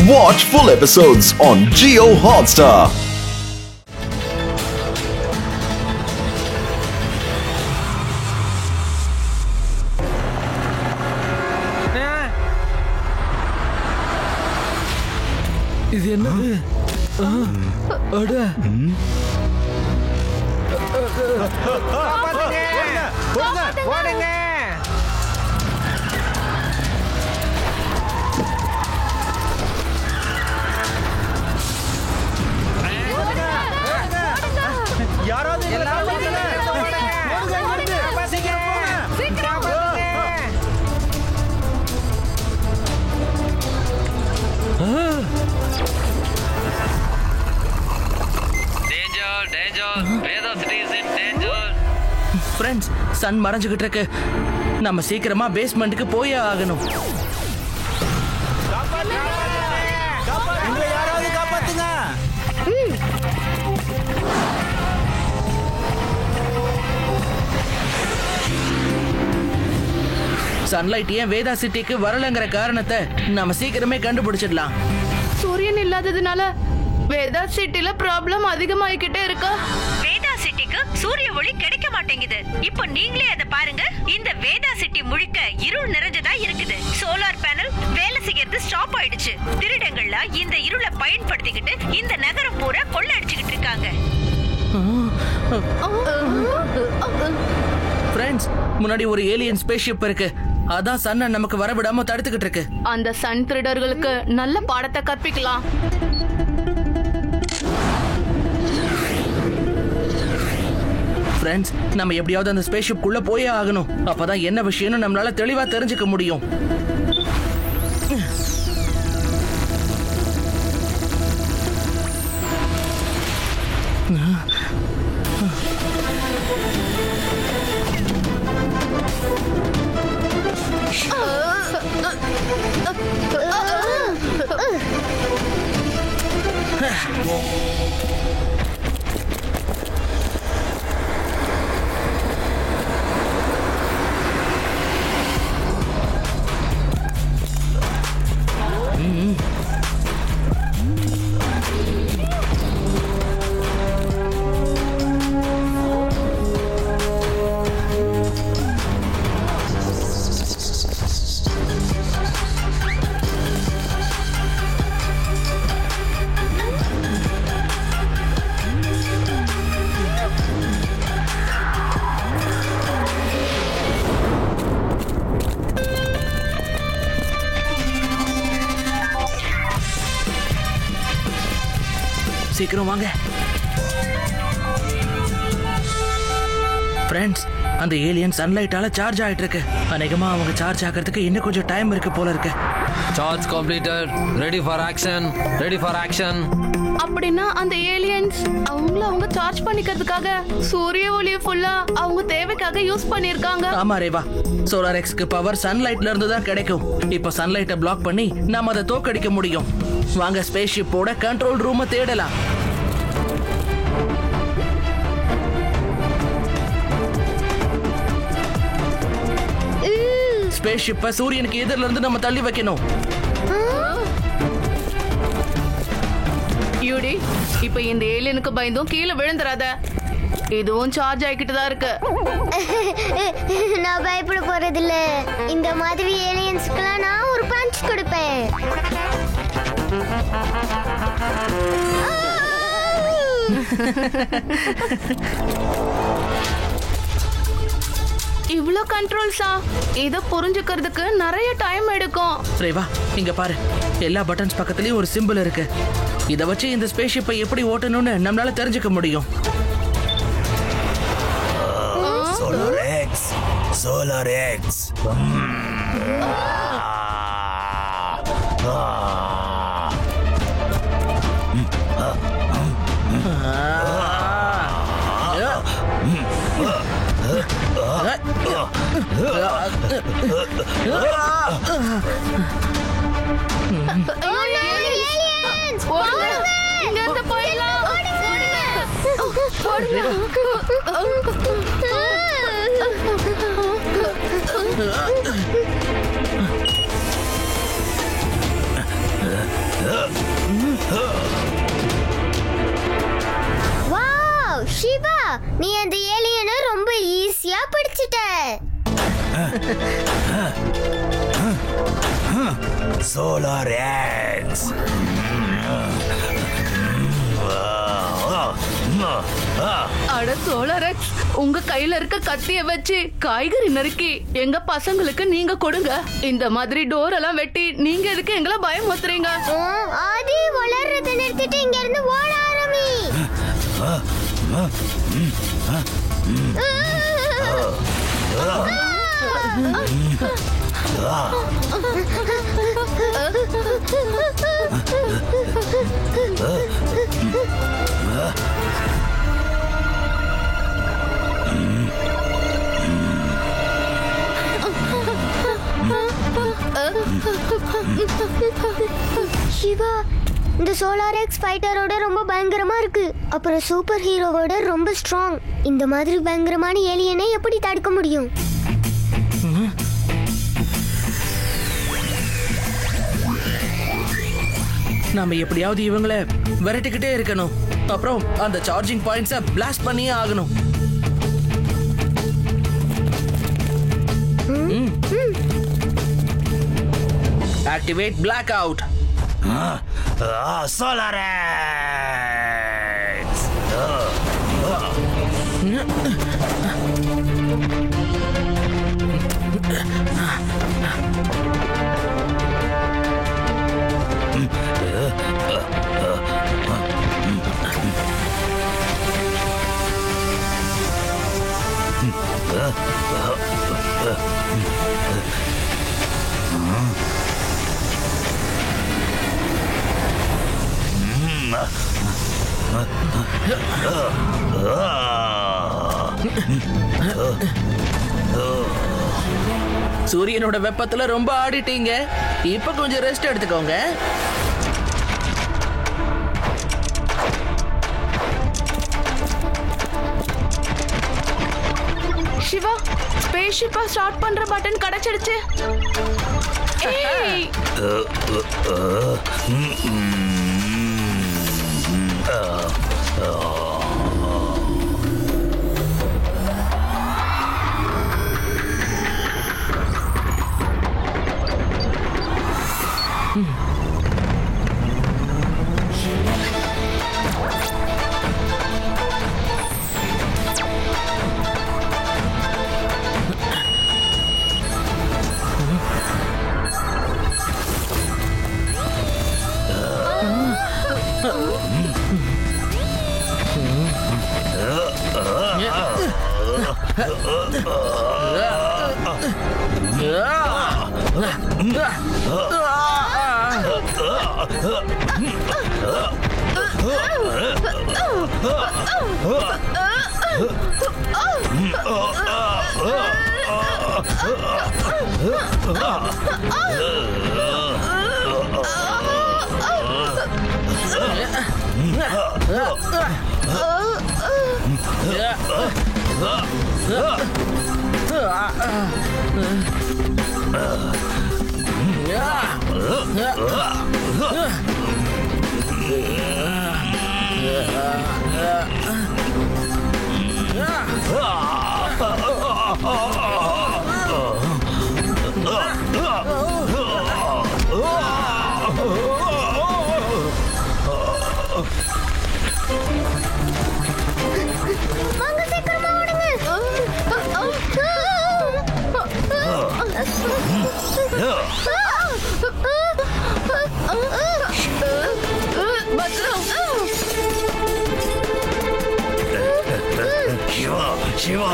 Watch full episodes on Jio Hotstar. இது என்னது? ஓடுங்க. யாராவது ஃப்ரெண்ட்ஸ், சன் மறைஞ்சுகிட்டு இருக்கு. நம்ம சீக்கிரமா பேஸ்மெண்ட்டுக்கு போயே ஆகணும். யாராவது காப்பாத்துங்க. சன்லைட் ஏன் வேதா சிட்டிக்கு வரலங்கிற காரணத்தை நம்ம சீக்கிரமே கண்டுபிடிச்சிடலாம். சூரியன் இல்லாததுனால வேதா சிட்டில ப்ராப்ளம் அதிகமாயிக்கிட்டே இருக்கா. வேதா சிட்டிக்கு சூரிய ஒளி கிடைக்க மாட்டேங்குது. இப்போ நீங்களே அதை பாருங்க. இந்த வேதா சிட்டி முழுக்க இருள் நிறைஞ்சதா இருக்குது. சோலார் பேனல் வேலை செய்யறது ஸ்டாப் ஆயிடுச்சு. திருடங்கள்லாம் இந்த இருளை பயன்படுத்திக்கிட்டு இந்த நகரம் பூரா கொள்ளடிச்சுக்கிட்டு இருக்காங்க. ஃப்ரெண்ட்ஸ், முன்னாடி ஒரு ஏலியன் ஸ்பேஸ்ஷிப் இருக்கு. அதான் சன்னை நமக்கு வரவிடாம தடுத்துக்கிட்டு இருக்கு. அந்த சன் திருடர்களுக்கு நல்ல பாடத்தை கற்பிக்கலாம். ஃப்ரெண்ட்ஸ், நம்ம எப்படியாவது அந்த ஸ்பேஸ்ஷிப் குள்ள போயே ஆகணும். அப்பதான் என்ன விஷயம்னு நம்மளால தெளிவா தெரிஞ்சுக்க முடியும். சீக்கிரம் வாங்க ஃப்ரெண்ட்ஸ். அந்த ஏலியன் சன்லைட்டால சார்ஜ் ஆயிட்டு இருக்கு. அநேகமா அவங்க சார்ஜ் ஆகிறதுக்கு இன்னும் கொஞ்சம் டைம் இருக்கு போல இருக்கு. Charge completed. Ready for action. Ready for action. அப்படின்னா அந்த ஏலியன்ஸ் அவங்க சார்ஜ் பண்ணிக்கிறதுக்காக சூரிய ஒளியை ஃபுல்லா அவங்க தேவைக்காக யூஸ் பண்ணிருக்காங்க. ஆமா ரேவா, சோலார் எக்ஸ்க்கு பவர் சன்லைட்ல இருந்து தான் கிடைக்கும். இப்போ சன்லைட்டை பிளாக் பண்ணி நாம அதை தோக்கடிக்க முடியும். வாங்க ஸ்பேஸ்ஷிப்போட கண்ட்ரோல் ரூமை தேடலாம். ஸ்பேஸ்ஷிப்பை சூரியனுக்கு எதிரில இருந்து நம்ம தள்ளி வைக்கணும். யூடி, இப்ப இந்த ஏலியனுக்கு பயந்தும் கீழே விழுந்துராத. இதுவும் சார்ஜ் ஆகிக்கிட்டு தான் இருக்கு. நான் பயப்பட போறதில்ல. இந்த மாதிரி ஏலியன்ஸ்க்குலாம் நான் ஒரு பஞ்ச் கொடுப்பேன். இவ்ளோ கண்ட்ரோல்ஸா? இத புரிஞ்சுக்கிறதுக்கு நிறைய டைம் எடுக்கும். ரேவா, இங்க பாரு. எல்லா பட்டன்ஸ் பக்கத்துலயும் ஒரு சிம்பிள் இருக்கு. இத வச்சு இந்த ஸ்பேஸ்ஷிப்பை எப்படி ஓட்டணும்னு நம்மளால தெரிஞ்சுக்க முடியும். Solar X. Solar X. Wow Siva, நீ அந்த ஏலியனை ரொம்ப ஈஸியா பிடிச்சிட்ட. Solar X. அட சோலார் எக்ஸ், உங்க கையில இருக்க கத்திய வச்சு காய்கறி நறுக்கி எங்க பசங்களுக்கு நீங்க கொடுங்க. இந்த மாதிரி டோர் எல்லாம் வெட்டி நீங்க எதுக்கு எங்களை பயமுறுத்துறீங்க? ஆதி வளர்றத நிறுத்திட்டு இங்க இருந்து ஓட ஆரம்பி. சிவா, இந்த சோலார் எக்ஸ் ஃபைட்டரோட ரொம்ப பயங்கரமா இருக்கு. அப்புறம் சூப்பர் ஹீரோவோட ரொம்ப ஸ்ட்ராங். இந்த மாதிரி பயங்கரமான ஏலியனை எப்படி தடுக்க முடியும்? நாம எப்படியாவது இவங்களை விரட்டிக்கிட்டே இருக்கணும். அப்புறம் அந்த சார்ஜிங் பாயிண்ட்ஸை பிளாஸ்ட் பண்ணியே ஆகணும். Activate black out. Solar X. சூரியனோட வெப்பத்துல ரொம்ப ஆடிட்டீங்க. இப்ப கொஞ்சம் ரெஸ்ட் எடுத்துக்கோங்க. சிவா, ஸ்பேஸ் ஷிப்பை ஸ்டார்ட் பண்ற பட்டன் கிடைச்சிடுச்சு. ஏய், வாங்க சீக்கிரமா ஓடுங்க. சிவா, சிவா.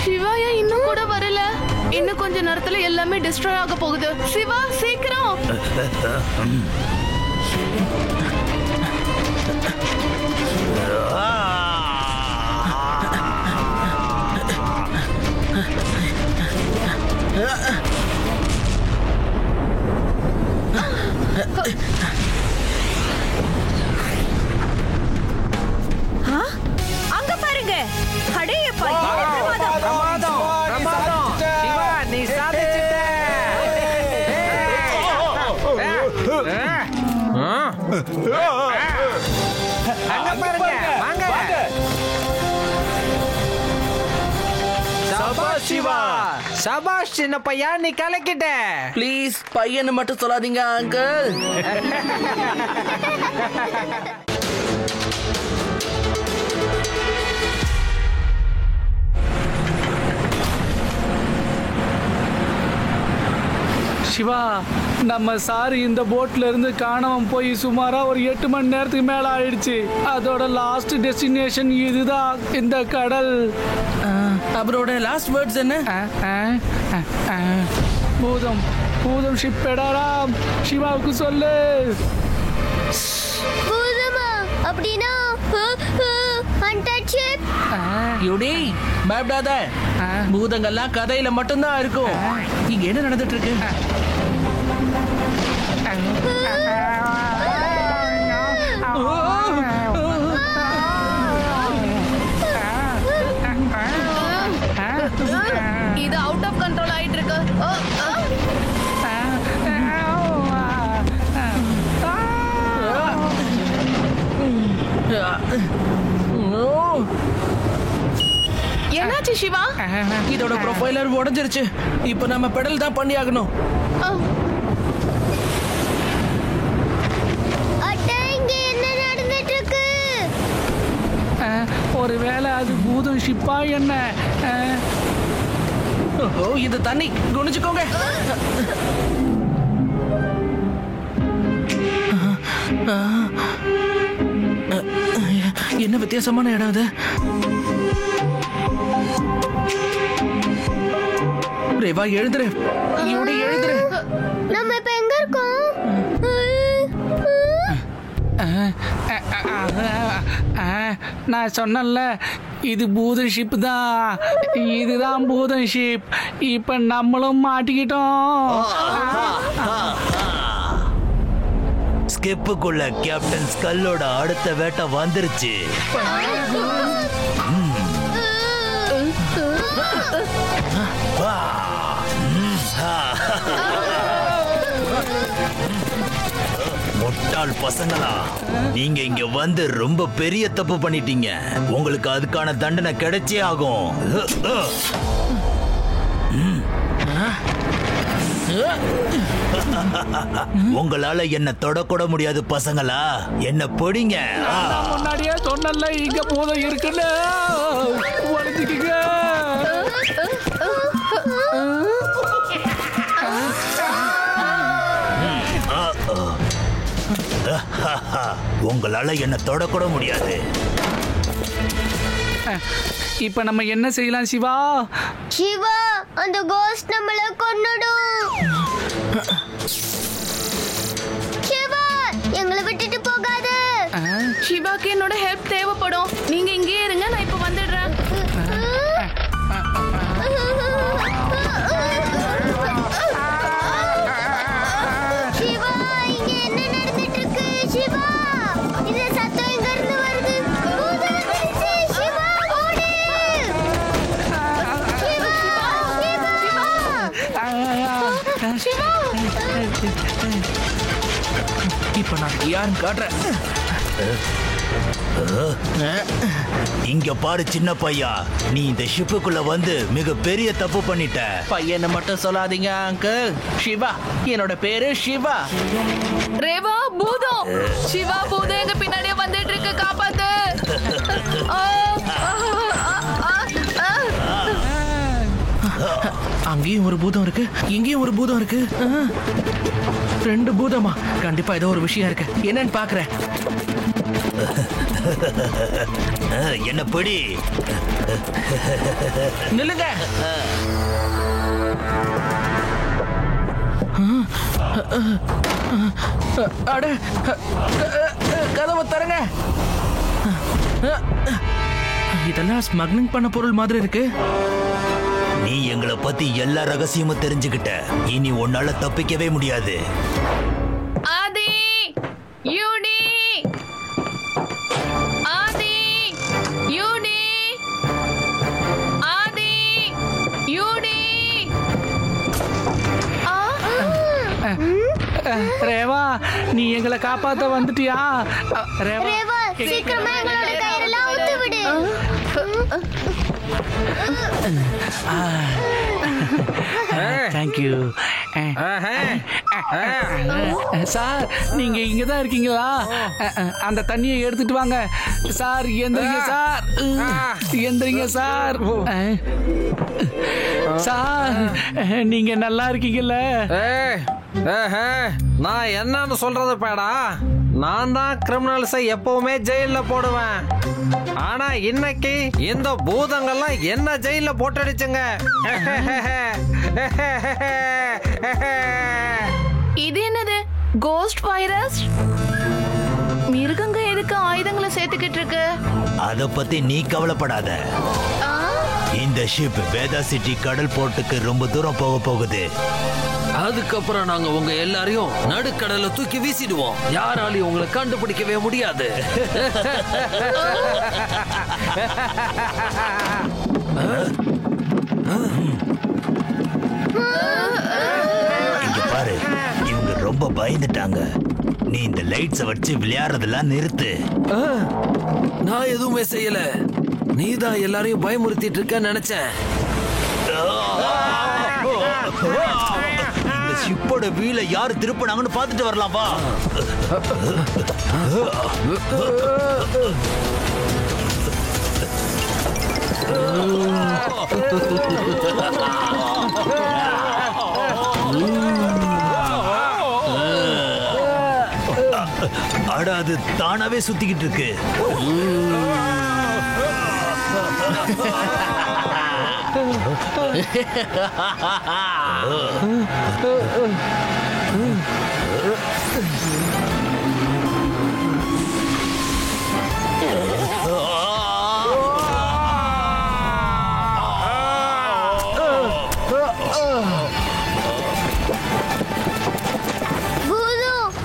சிவாயா இன்னும் கூட வரல. இன்னும் கொஞ்ச நேரத்துல எல்லாமே டிஸ்ட்ராய் ஆக போகுது. சிவா சீக்கிரம். அங்க பாருங்க. அடேயப்பா, பிரமாதம். சிவா, நீ அங்க பாருங்க வாங்க. சபாஷ் சிவா, சபாஷ் சின்ன பையா, நீ கலக்கிட்ட. ப்ளீஸ் பையன்னு மட்டும் சொல்லாதீங்க அங்கிள். சிவா, நம்ம சார் இந்த போட்ல இருந்து காணாம போய் சுமாரா ஒரு 8 மணி நேரத்துக்கு மேல ஆயிடுச்சு. அதோட லாஸ்ட் டெஸ்டினேஷன் இதுதான், இந்த கடல். அவரோட லாஸ்ட் வேர்ட்ஸ் என்ன? பூதம் பூதம் ஷிப் எடாராம், சிவாவுக்கு சொல்லு. பூதமா? அப்படின்னா ஹண்டட் ஷிப்? யூடி பயப்படாத, பூதங்கள்லாம் கதையில மட்டும்தான் இருக்கும். இங்க என்ன நடந்துட்டு இருக்கு? இது அவுட் ஆஃப் கண்ட்ரோல் ஆயிட்டு இருக்கு. என்னாச்சு சிவா? இதோட ப்ரொஃபைலர் உடைஞ்சிருச்சு. இப்போ நம்ம பெடல் தான் பண்ணி ஆகணும். ஒருவேளை அது பூதம் ஷிப்பா என்ன? ஓ, இது தண்ணி, குனிச்சுக்கோங்க. என்ன வித்தியாசமான இடம் அது? ரேவா எழுதுரு, இவட எழுதுரு. நம்ம இப்ப எங்க இருக்கோம்? நான் சொன்னல, இது பூதம் ஷிப் தான். இதுதான் பூதம் ஷிப். இப்ப நம்மளும் மாட்டிக்கிட்டோம். ஸ்கிப்புக்குள்ள கேப்டன் ஸ்கல்லோட அடுத்த வேட்டை வந்துருச்சு. முட்டாள் பசங்களா, நீங்க இங்க வந்து ரொம்ப பெரிய தப்பு பண்ணிட்டீங்க. உங்களுக்கு அதுக்கான தண்டனை கிடைச்சே ஆகும். உங்களால என்ன தொடக்கூட முடியாது பசங்களா. என்ன பொடிங்க. முன்னாடியே சொன்னல, இங்க பூதம் இருக்குன்னு. ஒளிஞ்சுக்கீங்க. உங்களால என்ன தொடக்கூட முடியாது. இப்ப நம்ம என்ன செய்யலாம் சிவா? சிவா, அந்த கோஸ்ட் நம்மள கொன்னுடும். சிவா, எங்களை விட்டுட்டு போகாத. சிவாக்கு என்னோட ஹெல்ப் தேவைப்படும். நீங்க இங்கேயே இருங்க, நான் இப்ப வந்துடுறேன். சிவா, இங்க என்ன நடந்துட்டு இருக்கு? சிவா, இந்த சத்தம் எங்க இருந்து வருது? பூதம் வந்துருச்சு. சிவா, ஓடு. சிவா, சிவா, சிவா. இப்ப நான் யாருன்னு காட்டுறேன். இங்க பாரு சின்ன பையா, நீ இந்த ஷிப்புக்குள்ள வந்து மிக பெரிய தப்பு பண்ணிட்ட. பையனை மட்டும் சொல்லாதீங்க அங்கிள். சிவா, என்னோட பேரு சிவா. ரேவா, பூதம். சிவா, பூதம் எங்க பின்னாடியே வந்துட்டு இருக்கு, காப்பாத்து. அங்கேயும் ஒரு பூதம் இருக்கு, இங்கேயும் ஒரு பூதம் இருக்கு. 2 பூதமா? கண்டிப்பா ஏதோ ஒரு விஷயம் இருக்கு. என்னன்னு பாக்குறேன். என்ன படி. நில்லுங்க. அட, கதவை தரங்க. இதெல்லாம் ஸ்மக்லிங் பண்ண பொருள் மாதிரி இருக்கு. நீ எங்களை பத்தி எல்லா ரகசியமும் தெரிஞ்சுக்கிட்ட. இனி உன்னால தப்பிக்கவே முடியாது. ஆதி, யூனி, ஆதி, யூனி, ஆதி, யூனி. ரேவா நீ எங்களை காப்பாத்த வந்துட்டியா? ரேவா சீக்கிரமா எங்களோட கயிறெல்லாம் அவுத்து விடு. Thank you sir. நீங்க இங்கதான் இருக்கீங்களா? அந்த தண்ணியை எடுத்துட்டு வாங்க சார். எந்திரிங்க சார், எந்திரிங்க சார். சார் நீங்க நல்லா இருக்கீங்கல்ல? நான் என்னன்னு சொல்றது பேடா, நான் தான் கிரிமினல்ஸை எப்பவுமே ஜெயில போடுவேன். ஆனா இன்னைக்கு இந்த பூதங்கள்லாம் என்ன ஜெயில போட்டடிச்சுங்க. இது என்னது? Cost virus? மிருகங்க எதுக்கு ஆயுதங்களை சேர்த்துக்கிட்டு இருக்கு? அத பத்தி நீ கவலைப்படாத. இந்த ஷிப் வேதா சிட்டி கடல் போர்ட்டுக்கு ரொம்ப தூரம் போக போகுது. அதுக்கப்புறம் நாங்க உங்க எல்லாரையும் நடுக்கடல தூக்கி வீசிடுவோம். யாராலையும் உங்களை கண்டுபிடிக்கவே முடியாது. இங்க பாரு, இவங்க ரொம்ப பயந்துட்டாங்க. நீ இந்த லைட்ஸை வச்சு விளையாடுறதெல்லாம் நிறுத்து. நான் எதுவுமே செய்யல. நீதான் எல்லாரையும் பயமுறுத்திட்டு இருக்கன்னு நினைச்சேன். இந்த ஷிப்போட வீலை யாரு திருப்பினாங்கன்னு பார்த்துட்டு வரலாம் வா. அட அது தானாவே சுத்திக்கிட்டு இருக்கு.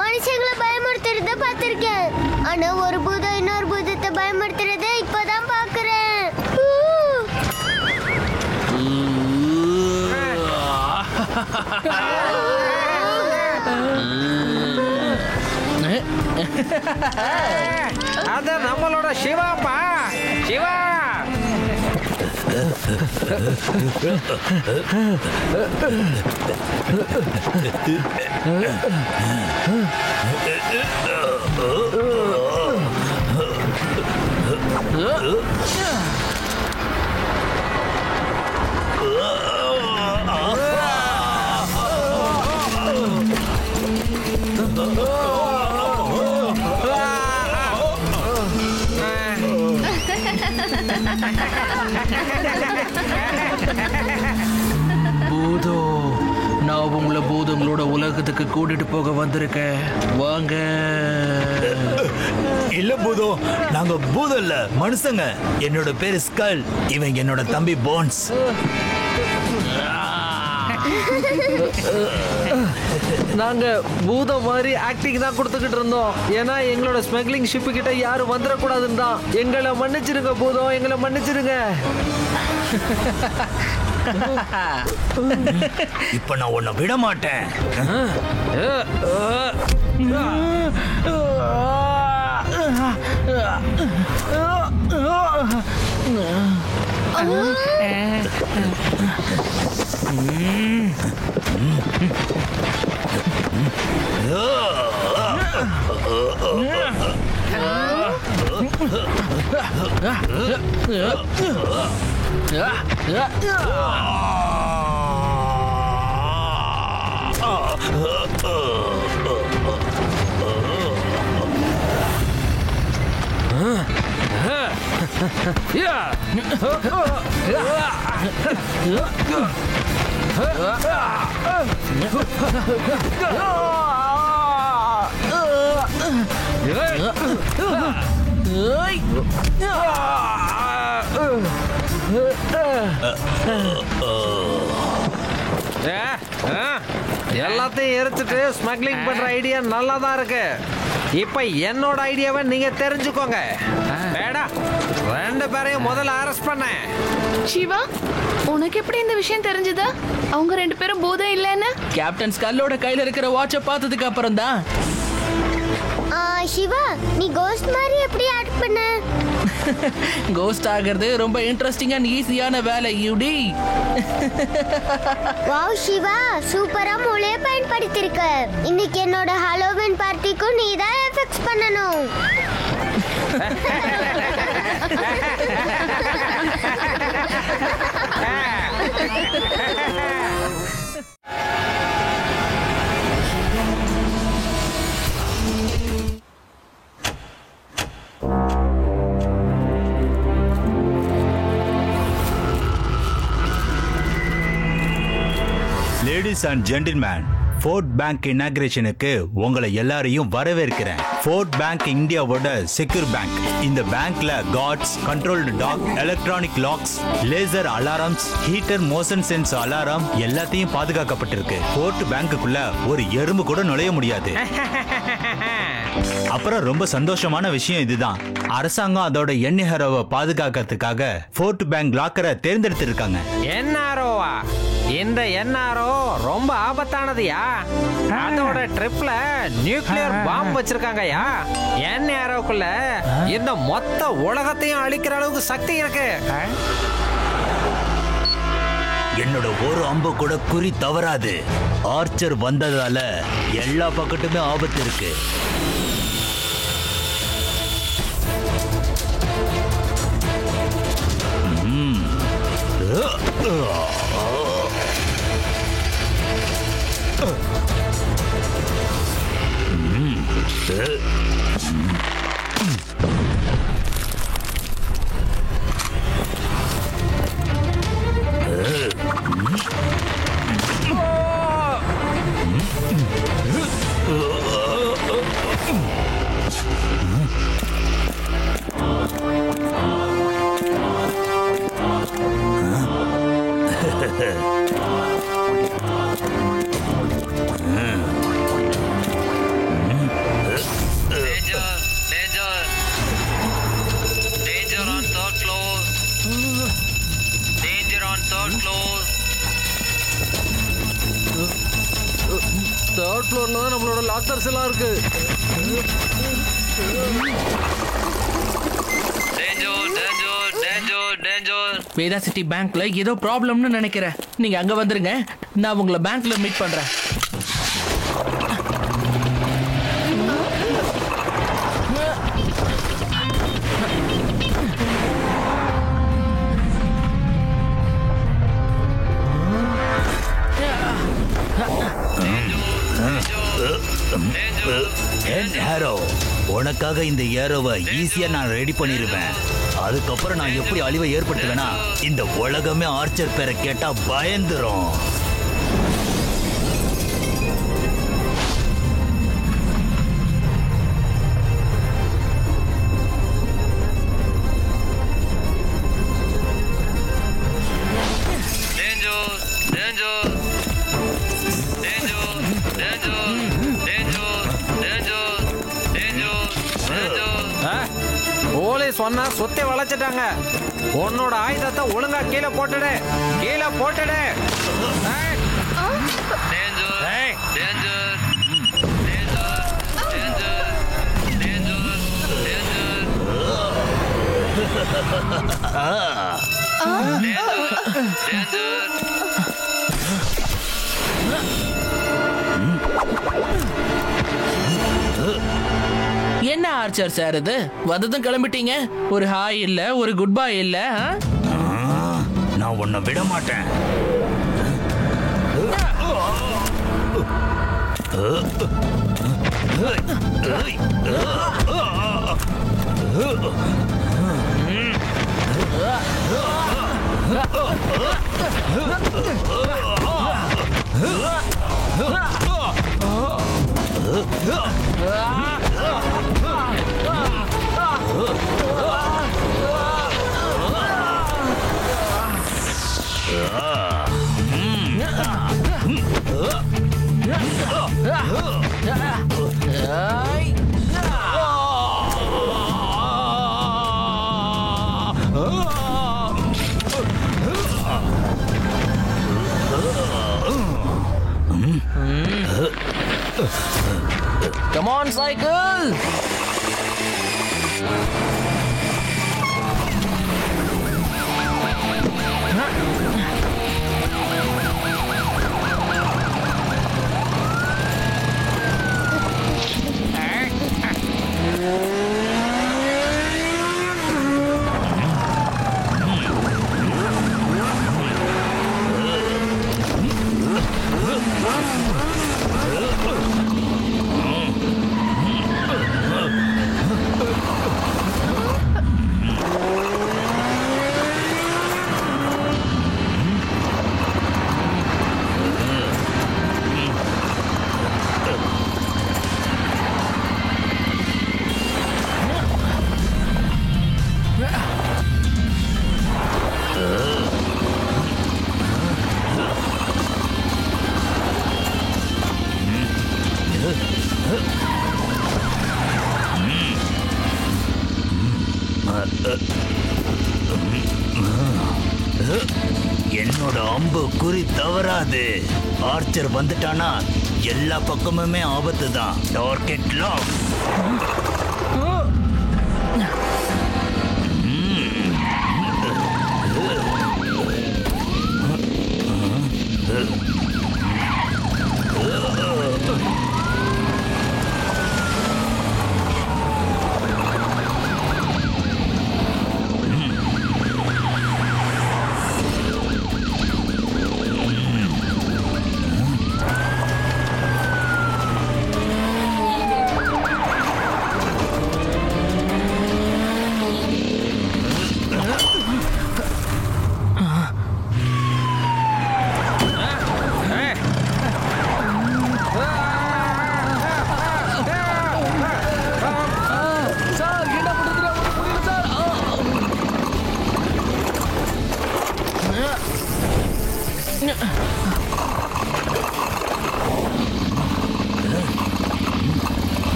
மனுஷங்களை பயமுறுத்துறத பார்த்திருக்கேன். ஆனா ஒரு பூதம் இன்னொரு பூதத்தை பயமுறுத்துறத இப்பதான் பாக்குறேன். அது நம்மளோட சிவாப்பா. சிவா பூதோ, நான் உங்களை பூதங்களோட உலகத்துக்கு கூட்டிட்டு போக வந்திருக்கேன். வாங்க. இல்ல பூதம், நாங்க பூதம் இல்ல, மனுஷங்க. என்னோட பேரு ஸ்கல். இவன் என்னோட தம்பி போன்ஸ். நாங்க பூதம் மாதிரி ஆக்டிங் தான் கொடுத்துக்கிட்டு இருந்தோம். ஏன்னா எங்களோட ஸ்மக்லிங் ஷிப்பு கிட்ட யாரும் வந்துடக்கூடாதுன்னு தான். எங்களை மன்னிச்சிருங்க பூதம், எங்களை மன்னிச்சிருங்க. இப்ப நான் உன்னை விட மாட்டேன். எல்லாத்தையும் எரிச்சிட்டு ஸ்மக்லிங் பண்ற ஐடியா நல்லா தான் இருக்கு. இப்ப என்னோட ஐடியாவை நீங்க தெரிஞ்சுக்கோங்க. வேடா, 2 பேரையும் முதல்ல அரெஸ்ட் பண்ண. சிவா, உனக்கு எப்படி இந்த விஷயம் தெரிஞ்சதா? அவங்க 2 பேரும் பூதம் இல்லைன்னு? கேப்டன் ஸ்கல்லோட கையில இருக்கிற வாட்சை பார்த்ததுக்கு அப்புறம் தான். சிவா, நீ கோஸ்ட் மாதிரி எப்படி ஆக்ட் பண்ண? கோஸ்ட் ஆகிறது ரொம்ப இன்ட்ரெஸ்டிங் அண்ட் ஈஸியான வேலை யூடி. வாவ் சிவா, சூப்பரா மூளையை பயன்படுத்திருக்க. இன்னைக்கு என்னோட ஹாலோவின் பார்ட்டிக்கும் நீ தான் எஃபெக்ட்ஸ் பண்ணணும். Ladies and gentlemen, Fort bank இனாகிரேஷனுக்கு உங்களை எல்லாரையும் வரவேற்கிறேன். ஃபோர்ட் பேங்க் இந்தியாவோட செக்யூர் பேங்க். இந்த பேங்க்ல guards, controlled dog, electronic locks, laser alarms, heater motion sense alarm எல்லாத்தையும் பாதுகாக்கப்பட்டிருக்கு. ஃபோர்ட் பேங்க்குள்ள ஒரு எறும்பு கூட நுழைய முடியாது. அப்புறம் ரொம்ப சந்தோஷமான விஷயம் இதுதான், அரசாங்கம் அதோட என்ஆர்ஓவை பாதுகாக்கிறதுக்காக ஃபோர்ட் பேங்க் லாக்கரை தேர்ந்தெடுத்திருக்காங்க. என்ஆர்ஓவா? இந்த என்ஆர்ஓ ரொம்ப ஆபத்தானதுயா. அதோட ட்ரிப்ல நியூக்ளியர் பாம்பு வச்சிருக்காங்கயா. என்ஆர்ஓக்குள்ள இந்த மொத்த உலகத்தையும் அழிக்கிற அளவுக்கு சக்தி இருக்கு. என்னோட ஒரு அம்பு கூட குறி தவறாது. ஆர்ச்சர் வந்ததால எல்லா பக்கத்துமே ஆபத்து இருக்கு. தேர்ட் ஃப்ளோர்ல தான் நம்மளோட லாக்கர்ஸ் எல்லாம் இருக்கு. வேதா சிட்டி பேங்க்ல ஏதோ ப்ராப்ளம்னு நினைக்கிறேன். நீங்க அங்க வந்துருங்க, நான் உங்களை பேங்க்ல மீட் பண்றேன். உனக்காக இந்த ஏரோவை ஈஸியா நான் ரெடி பண்ணிருவேன். அதுக்கப்புறம் நான் எப்படி அழிவை ஏற்படுத்துவேனா, இந்த உலகமே ஆர்ச்சர் பேரை கேட்டா பயந்துரும். சொன்னா சொத்தை வளைச்சிட்டாங்க. உன்னோட ஆயுதத்தை ஒழுங்கா கீழே போட்டுடு, கீழே போட்டுடு. என்ன ஆர்ச்சர் சார் இது, வந்ததும் கிளம்பிட்டீங்க. ஒரு ஹாய் இல்ல, ஒரு குட் பை இல்ல. நான் உன்னை விட மாட்டேன். Come on cycle. என்னோட அம்பு குறி தவறாது. ஆர்ச்சர் வந்துட்டானா எல்லா பக்கமுமே ஆபத்து தான். Target lock.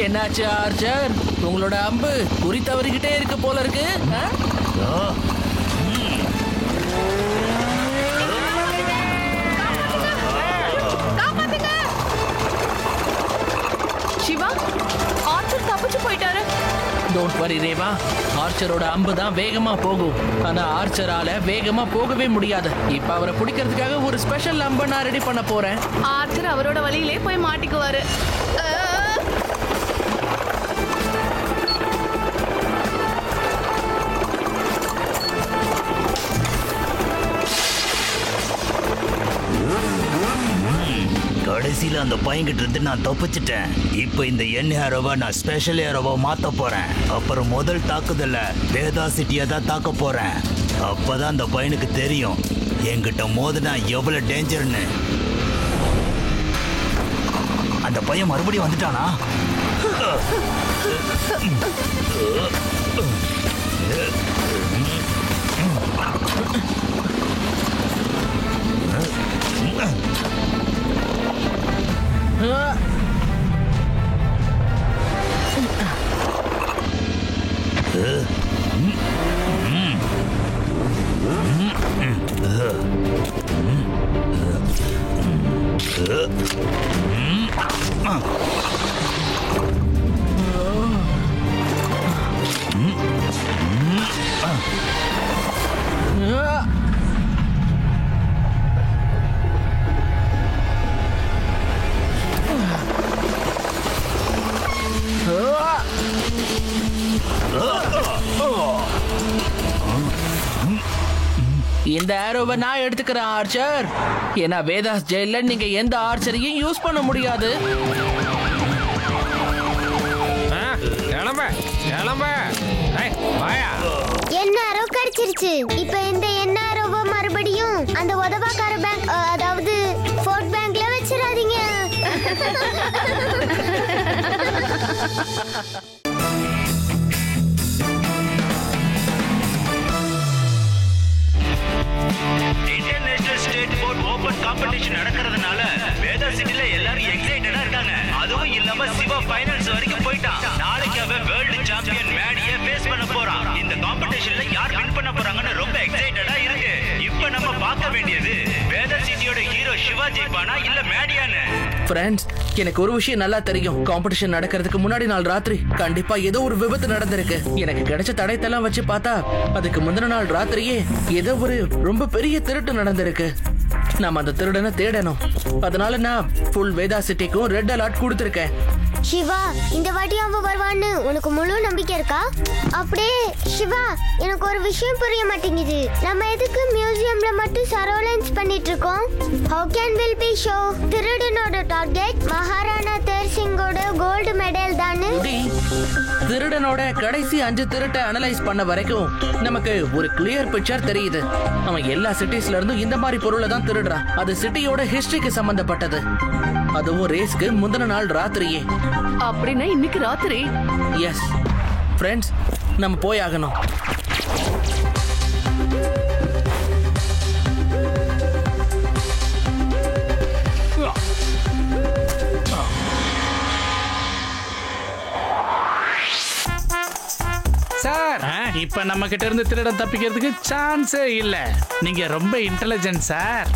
என்னாச்சு ஆர்ச்சர்? உங்களோட அம்பு குறி தவறிக்கிட்டே இருக்கு போல இருக்கு. சிவா, ஆர்ச்சர் தப்பிச்சு போயிட்டாரு. டோன்ட் வரி ரேவா, ஆர்ச்சரோட அம்பு தான் வேகமா போகும். ஆனா ஆர்ச்சரால வேகமா போகவே முடியாது. இப்ப அவரை பிடிக்கிறதுக்காக ஒரு ஸ்பெஷல் அம்பை நான் ரெடி பண்ண போறேன். ஆர்ச்சர் அவரோட வழியிலே போய் மாட்டிக்குவாரு. கடைசியில அந்த பையன்கிட்ட இருந்து நான் தப்பிச்சிட்டேன். இப்ப இந்த என் ஹேரோவை நான் ஸ்பெஷல் ஹேரோவா மாத்த போறேன். அப்புறம் முதல் தாக்குதல்ல வேதா சிட்டியை தான் தாக்க போறேன். அப்பதான் அந்த பையனுக்கு தெரியும் என்கிட்ட மோதுனா எவ்வளவு டேஞ்சர்னு. அந்த பையன் மறுபடியும் வந்துட்டானா? இந்த ஆரோவை நான் எடுத்துக்கிறேன் ஆர்ச்சர். ஏன்னா வேதாஸ் ஜெயில நீங்க எந்த ஆர்ச்சரையும் யூஸ் பண்ண முடியாது. என்ன அரோ கிடைச்சிருச்சு. இப்ப இந்த என்ன ஆரோவை மறுபடியும் அந்த உதவாக்கார பேங்க், அதாவது ஃபோர்ட் பேங்க்ல வச்சிடாதீங்க. International state port open competition நடக்கிறதுனால வேதா சிட்டில எல்லாரும் எக்ஸைட்டடா இருக்காங்க. அதுவும் இல்லாம சிவா ஃபைனல்ஸ் வரைக்கும் போயிட்டான். நாளைக்கு அவன் வேர்ல்டு சாம்பியன் மேடியை ஃபேஸ் பண்ண போறான். இந்த காம்படிஷன்ல யார் வின் பண்ண போறாங்கன்னு ரொம்ப எக்ஸைட்டடா இருக்கு. இப்ப நம்ம பார்க்க வேண்டியது வேதா சிட்டியோட ஹீரோ சிவா ஜெயிப்பானா இல்ல மேடியான்னு? ஃப்ரெண்ட்ஸ், எனக்கு ஒரு விஷயம் நல்லா தெரியும். காம்படிஷன் நடக்கிறதுக்கு முன்னாடி நாள் ராத்திரி கண்டிப்பா ஏதோ ஒரு விபத்து நடந்திருக்கு. எனக்கு கிடைச்ச தடயத்தெல்லாம் வச்சு பார்த்தா அதுக்கு முந்தின நாள் ராத்திரியே ஏதோ ஒரு ரொம்ப பெரிய திருட்டு நடந்திருக்கு. நாம அந்த திருடனை தேடணும். அதனால நான் ஃபுல் வேதா சிட்டிக்கும் ரெட் அலர்ட் கொடுத்திருக்கேன். சிவா, இந்த வாட்டி அவன் வருவான்னு உனக்கு முழு நம்பிக்கை இருக்கா? அப்படியே சிவா, எனக்கு ஒரு விஷயம் புரிய மாட்டேங்குது. நம்ம எதுக்கு மியூசியம்ல மட்டும் சரௌலன்ஸ் பண்ணிட்டு இருக்கோம்? How can will be show? திருடனோட டார்கெட் மகாராணா தேர் சிங்கோட கோல்டு மெடல் தானே. திருடனோட கடைசி 5 திருட்டை அனலைஸ் பண்ண வரைக்கும் நமக்கு ஒரு கிளியர் பிக்சர் தெரியுது. அவன் எல்லா சிட்டிஸ்ல இருந்தும் இந்த மாதிரி பொருளை தான் திருடுறான். அது சிட்டியோட ஹிஸ்டரிக்கு சம்பந்தப்பட்டது. அதுவும் ரேஸ்க்கு முந்தின நாள் ராத்திரியே. அப்படின்னா இன்னைக்கு ராத்திரி? எஸ் ஃப்ரெண்ட்ஸ், நம்ம போய் ஆகணும். சார், இப்ப நம்ம கிட்ட இருந்து திருடன் தப்பிக்கிறதுக்கு சான்ஸே இல்ல. நீங்க ரொம்ப இன்டெலிஜென்ட் சார்.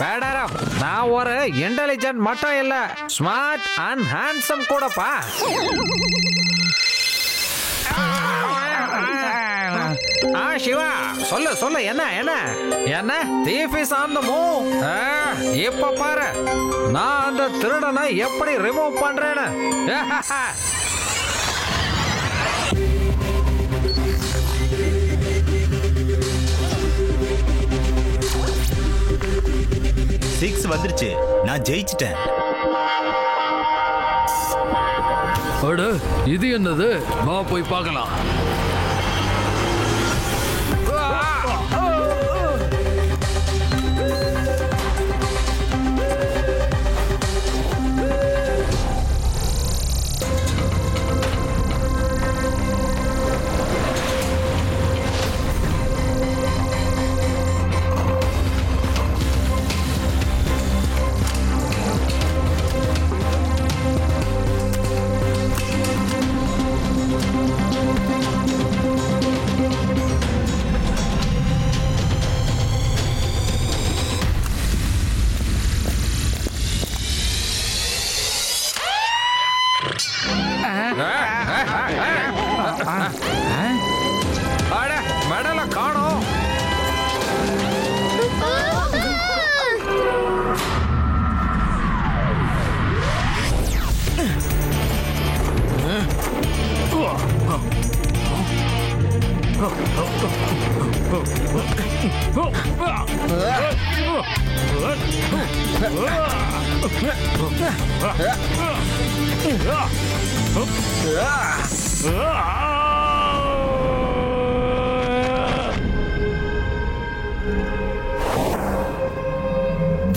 பேடாரம், நான் ஒரு இன்டெலிஜென்ட் மட்டும் இல்ல, ஸ்மார்ட் அண்ட் ஹேண்ட்ஸம் கூடப்பா. சிவா, சொல்லு சொல்லு, என்ன என்ன என்ன thief is on the move. இப்ப பாரு நான் அந்த திருடனை எப்படி ரிமூவ் பண்றேன்னு. வந்துருச்சு. நான் ஜெயிச்சிட்டேன். அட, இது என்னது? வா போய் பார்க்கலாம். மெடல காணோம்.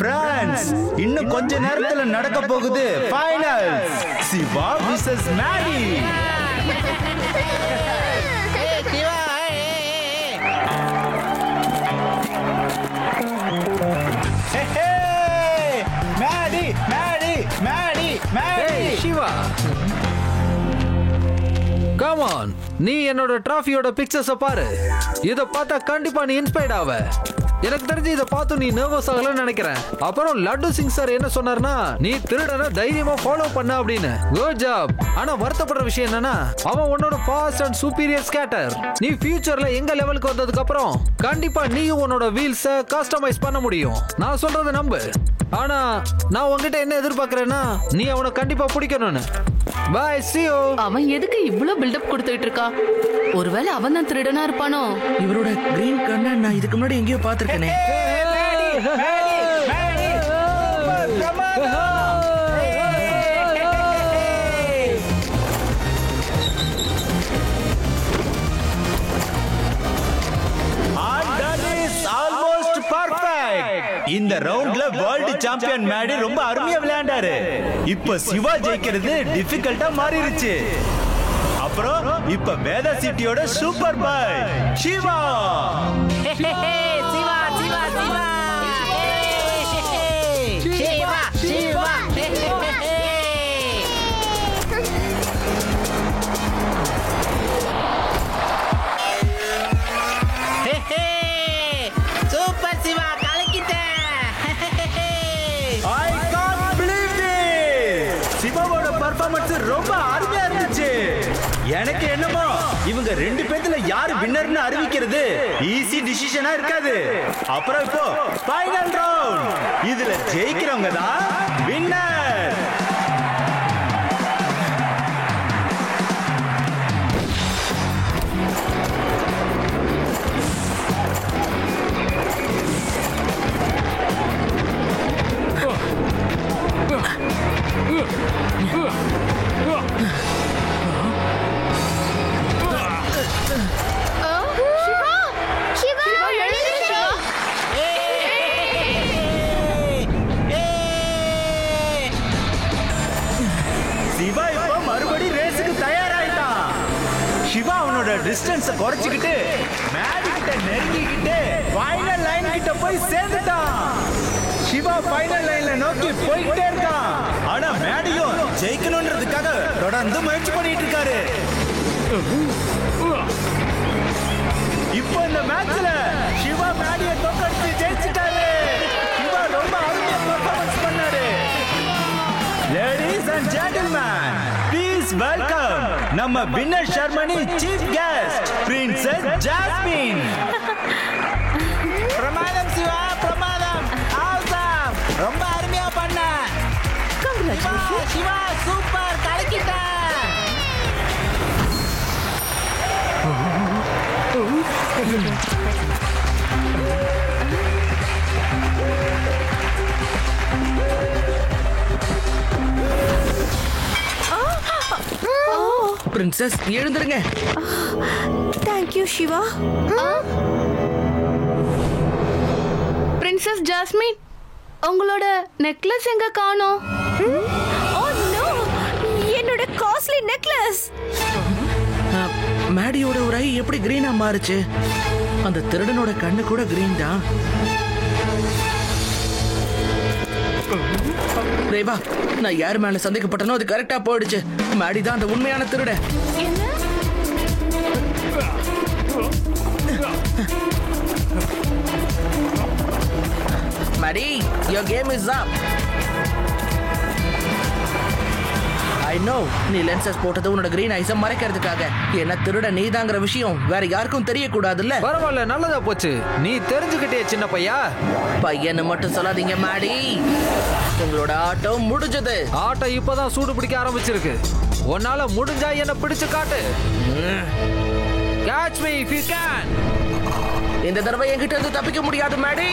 பிரான்ஸ், இன்னும் கொஞ்ச நேரத்துல நடக்க போகுது finals. Shiva vs Maddy. Maddy Maddy Maddy Maddy. Shiva, come on, நீ என்னோட டிராஃபியோட பிக்சர்ஸ பாரு. இத பார்த்தா கண்டிப்பா நீ இன்ஸ்பயர்ட் ஆவ. எனக்கு தெரிஞ்சு இதை பார்த்து நீ நர்வஸ் ஆகலன்னு நினைக்கிறேன். அப்புறம் லட்டு சிங் சார் என்ன சொன்னார்னா, நீ திருடனை தைரியமா ஃபாலோ பண்ண அப்படின்னு. Good job. ஆனா வருத்தப்படுற விஷயம் என்னன்னா, அவன் உன்னோட ஃபாஸ்ட் அண்ட் சூப்பீரியர் ஸ்கேட்டர். நீ ஃபியூச்சர்ல எங்க லெவலுக்கு வந்ததுக்கு அப்புறம் கண்டிப்பா நீயும் உன்னோட வீல்ஸ கஸ்டமைஸ் பண்ண முடியும். நான் சொல்றத நம்பு. ஆனா நான் உன்கிட்ட என்ன எதிர்பார்க்கறேன்னா, நீ அவனை கண்டிப்பா பிடிக்கணும்னு. Bye, see you. அவன் எதுக்கு இவ்ளோ பில்டப் கொடுத்துட்டு இருக்கா? ஒருவேளை அவன் தான் திருடனா இருப்பானோ? இவரோட கிரீன் கண்ணை நான் இதுக்கு முன்னாடி எங்கேயோ பார்த்திருக்கேனே. இந்த ரவுண்ட்ல வேர்ல்ட் சாம்பியன் மேடி ரொம்ப அருமையா விளையாண்டாரு. இப்ப சிவா ஜெயிக்கிறது டிஃபிகல்ட்டா மாறிடுச்சு. அப்புறம் இப்ப வேதா சிட்டியோட சூப்பர் பாய் சிவா. சிவா சிவா சிவா சிவா சிவா. சூப்பர் சிவா, கலக்கிட்டேன். பெர்ஃபார்மன்ஸ் ரொம்ப அருமையா இருந்துச்சு. எனக்கு என்னமோ இவங்க 2 பேத்துல யாரு வின்னர்னு அறிவிக்கிறது ஈஸி டிசிஷனா இருக்காது. அப்புறம் இப்போ ஃபைனல் ரவுண்ட். இதுல ஜெயிக்கிறவங்க தான் வின்னர். சிவா இப்போ மறுபடி ரேஸுக்கு தயாராயிட்டான். சிவா அவனோட டிஸ்டன்ஸ் குறைச்சிக்கிட்டு மேடி கிட்ட நெருங்கிக்கிட்டு ஃபைனல் லைன் கிட்ட போய் சேர்ந்துட்டான். சிவா ஃபைனல் லைன்ல நோக்கி போயிட்டே இருக்கான். ஆனா மேடியும் ஜெயிக்கணும்ன்றதுக்காக தொடர்ந்து முயற்சி பண்ணிட்டு இருக்காரு. இப்போ இந்த மேட்ச்ல சிவா மேடியை தோக்கடிச்சு ஜெயிச்சிட்டாரு. சிவா ரொம்ப அருமையா பெர்ஃபார்மன்ஸ் பண்ணாரு. Ladies and gentlemen, please welcome நம்ம winner ceremony chief guest princess Jasmine. பிரமாதம் சிவா, பிரமாதம். ஆசம். ரொம்ப அருமையா பண்ண. சிவா சூப்பர், கலக்கிட்ட. பிரின்சஸ் எழுந்துருங்க. தேங்க்யூ சிவா. பிரின்சஸ் ஜாஸ்மின், உங்களோட நெக்லஸ் எங்க காணோம்? ஓ நோ, என்னோட காஸ்ட்லி நெக்லஸ். மேடியோட ஒரு ஐ எப்படி கிரீனா மாறுச்சு? அந்த திருடனோட கண்ணு கூட கிரீன் தான். ரேவா, நான் யார் மேல சந்தேகப்பட்டனோ அது கரெக்டா போயிடுச்சு. மேடி தான் அந்த உண்மையான திருட. Maddy, your game is up. I know, நீ லென்சஸ் போட்டது உன்னோட கிரீன் ஐஸை மறைக்கிறதுக்காக. என்ன திருட நீதாங்கிற விஷயம் வேற யாருக்கும் தெரியக்கூடாதுல்ல. பரவாயில்ல, நல்லதா போச்சு. நீ தெரிஞ்சுக்கிட்டே சின்ன பையா. பையன்னு மட்டும் சொல்லாதீங்க மேடி. உங்களோட ஆட்டம் முடிஞ்சது. ஆட்டம் இப்பதான் சூடு பிடிக்க ஆரம்பிச்சிருக்கு. உன்னால முடிஞ்சா என்ன பிடிச்சு காட்டு. Catch me if you can. இந்த தடவை என்கிட்ட இருந்து தப்பிக்க முடியாது மேடி.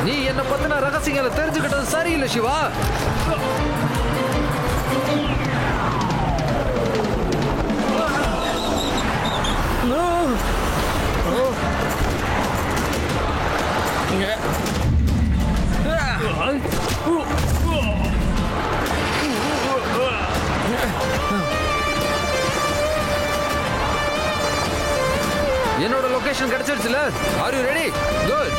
நீ என்ன பத்தின ரகசியங்களை தெரிஞ்சுக்கிட்டது சரியில்லை சிவா. என்னோட லொகேஷன் கிடைச்சிருச்சுல. Are you ready? குட்.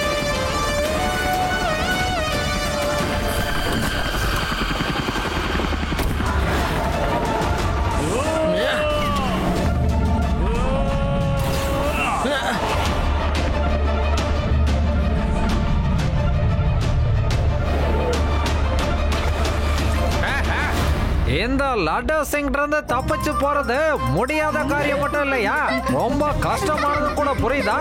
இந்த லட்டு சிங் இருந்து தப்பிச்சு போறது முடியாத காரியம் மட்டும் இல்லையா, ரொம்ப கஷ்டமானது கூட, புரியுதா?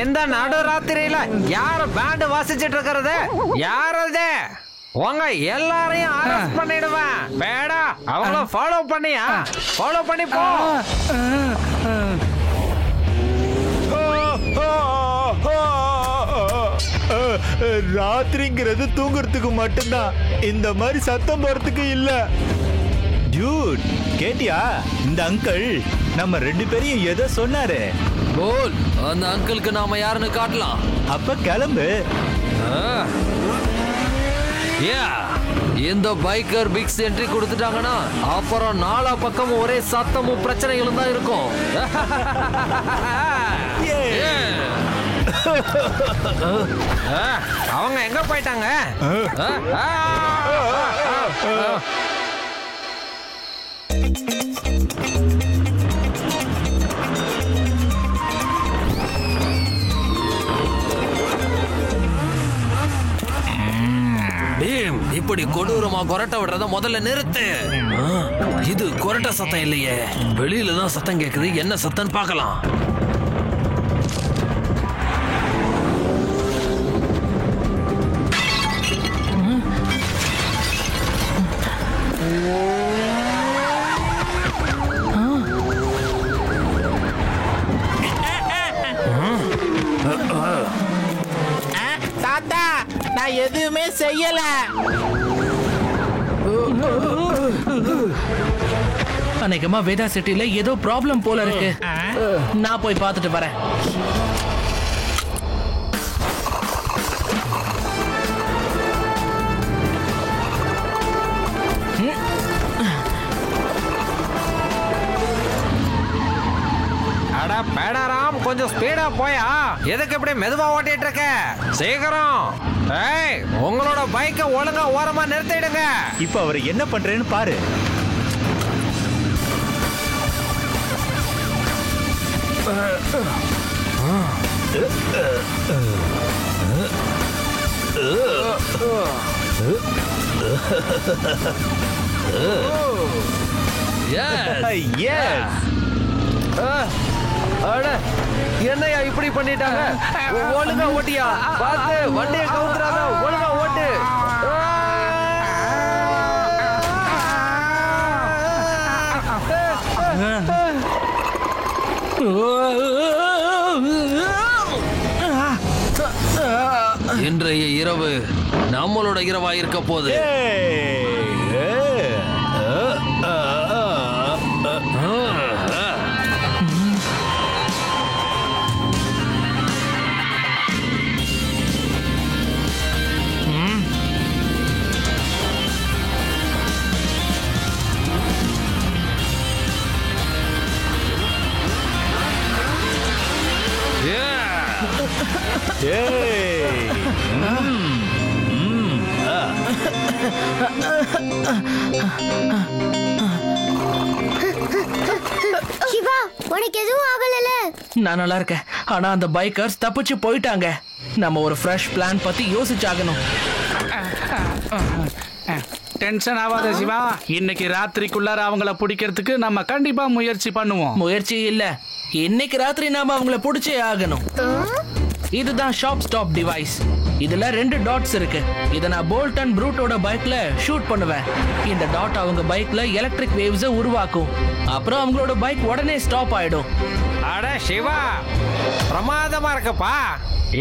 இந்த நடுராத்திரியில யாரு பேண்ட் வாசிச்சிட்டு இருக்கிறது? யாரது? உங்க எல்லாரையும் அரெஸ்ட் பண்ணிடுவேன். பேடா அவங்கள ஃபாலோ பண்ணி போ. ராத்திரிங்கிறது தூங்குறதுக்கு மட்டும்தான், இந்த மாதிரி சத்தம் போறதுக்கு இல்ல. ஜூட், கேட்டியா? இந்த அங்கிள் நம்ம 2 பேரையும் எதை சொன்னாரு? போல், அந்த அங்கிளுக்கு நாம யாருன்னு காட்டலாம். அப்ப கிளம்பு. இந்த பைக்கர் பிக்ஸ் என்ட்ரி கொடுத்துட்டாங்கன்னா அப்புறம் 4 பக்கமும் ஒரே சத்தமும் பிரச்சனைகளும் தான் இருக்கும். அவங்க எங்க போயிட்டாங்க? இப்படி கொடூரமா கொரட்டை விடுறத முதல்ல நிறுத்து. இது கொரட்டை சத்தம் இல்லையே, வெளியில தான் சத்தம் கேக்குது. என்ன சத்தம் பார்க்கலாம். தாத்தா, நான் எதுவுமே செய்யல. அநேகமா வேதா சிட்டில ஏதோ ப்ராப்ளம் போல இருக்கு. நான் போய் பார்த்துட்டு வரேன். பேடாராம், கொஞ்சம் ஸ்பீடா போயா. எதுக்கு இப்படி மெதுவா ஓட்டிட்டு இருக்க? சீக்கிரம். ஏய், உங்களோட பைக்கை ஒழுங்கா ஓரமா நிறுத்திடுங்க. இப்ப அவர் என்ன பண்றேன்னு பாரு. என்னையா இப்படி பண்ணிட்டாங்க? ஒழுங்கா ஓட்டியா, பார்த்து வண்டியை கவுத்துறாத. ஒழுங்கா ஓட்டு. இன்றைய இரவு நம்மளோட இரவா இருக்க போது. சிவா, உனக்கு எதுவும் ஆகலல? நான் நல்லா இருக்கேன். ஆனா அந்த பைக்கர்ஸ் தப்பிச்சு போயிட்டாங்க. நம்ம ஒரு ஃப்ரெஷ் பிளான் பத்தி யோசிச்சாகணும். டென்ஷன் ஆகாத சிவா. இன்னைக்கு ராத்திரிக்குள்ளார அவங்கள பிடிக்கிறதுக்கு நம்ம கண்டிப்பா முயற்சி பண்ணுவோம். முயற்சி இல்ல, இன்னைக்கு ராத்திரி நாம அவங்கள பிடிச்சே ஆகணும். இதுதான் ஷாப் ஸ்டாப் டிவைஸ். இதுல 2 டாட்ஸ் இருக்கு. இத நான் போல்ட் அண்ட் ப்ரூட்டோட பைக்ல ஷூட் பண்ணுவேன். இந்த டாட் அவங்க பைக்ல எலக்ட்ரிக் வேவ்ஸ் உருவாக்கும். அப்புறம் அவங்களோட பைக் உடனே ஸ்டாப் ஆயிடும். அட சிவா, பிரமாதமா இருக்குப்பா.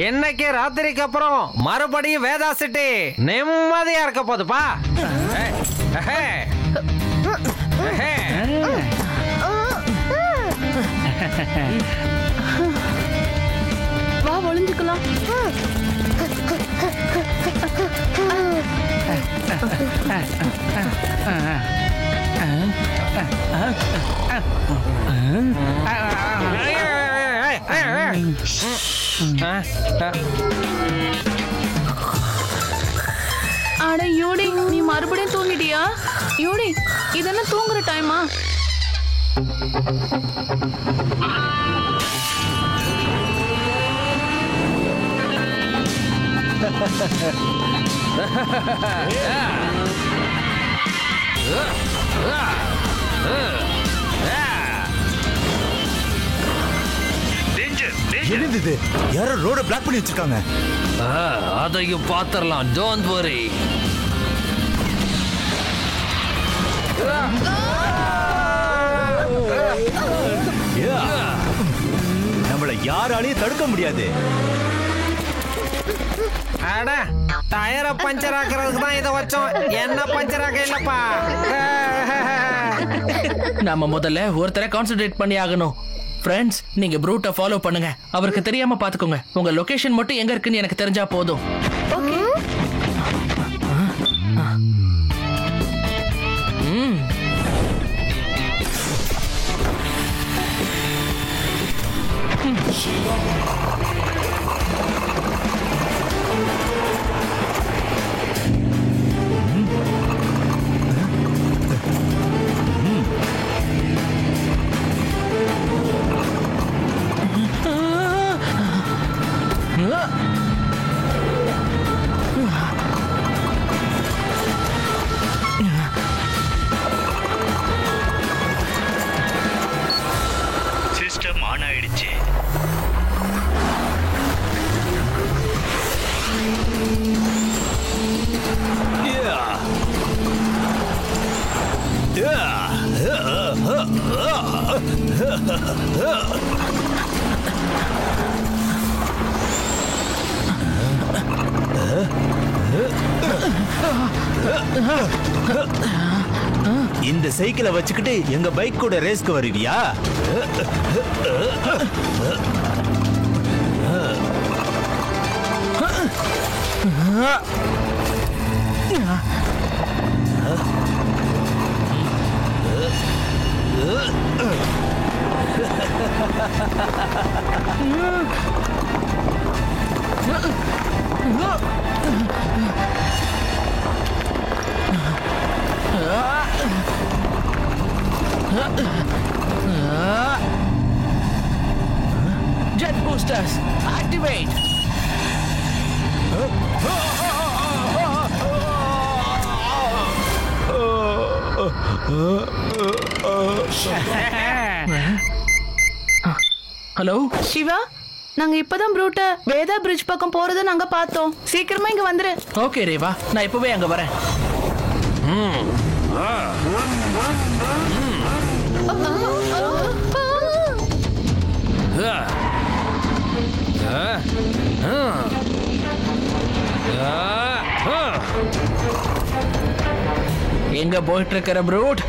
இன்னைக்கு ராத்திரிக்கு அப்புறம் மறுபடியும் வேதா சிட்டி நிம்மதியா இருக்க போதுப்பா. வா, ஒளிஞ்சுக்கலாம். அட யூடி, நீ மறுபடியும் தூங்கிட்டியா? யூடி, இதெல்லாம் தூங்குற டைமா? Danger, danger. என்னது இது? யாரோ ரோட பிளாக் பண்ணி வச்சிருக்காங்க. அதையும் பாத்திரலாம். Don't worry. நம்மள யாராலையும் தடுக்க முடியாது. அட டயரை பஞ்சர் ஆக்குறதுக்கு தான் இதை வச்சோம். என்ன பஞ்சர் ஆக்க இல்லப்பா. நாம முதல்ல ஒருத்தரை கான்சென்ட்ரேட் பண்ணி ஆகணும். ஃப்ரெண்ட்ஸ், நீங்க ப்ரூட்டை ஃபாலோ பண்ணுங்க. அவருக்கு தெரியாம பாத்துக்கோங்க. உங்க லொகேஷன் மட்டும் எங்க இருக்குன்னு எனக்கு தெரிஞ்சா போதும். ஓகே. சிஸ்டம் ஆன் ஆயிடுச்சு. இந்த சைக்கிளை வச்சுக்கிட்டு எங்க பைக் கூட ரேஸ்க்கு வருவியா? Jet boosters, activate. Hello Shiva, நாங்க இப்பதான் ப்ரூட்ட வேதா பிரிட்ஜ் பக்கம் போறத நாங்க பார்த்தோம். சீக்கிரமா இங்க வந்துரு. ஓகே ரேவா, நான் இப்பவே அங்க வரேன். எங்க போயிட்டு இருக்கிற ப்ரூட்?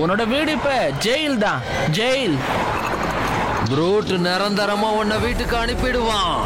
உன்னோட வீடு இப்ப ஜெயில் தான். ஜெயில். ப்ரூட் நிரந்தரமா உன்னை வீட்டுக்கு அனுப்பிடுவான்.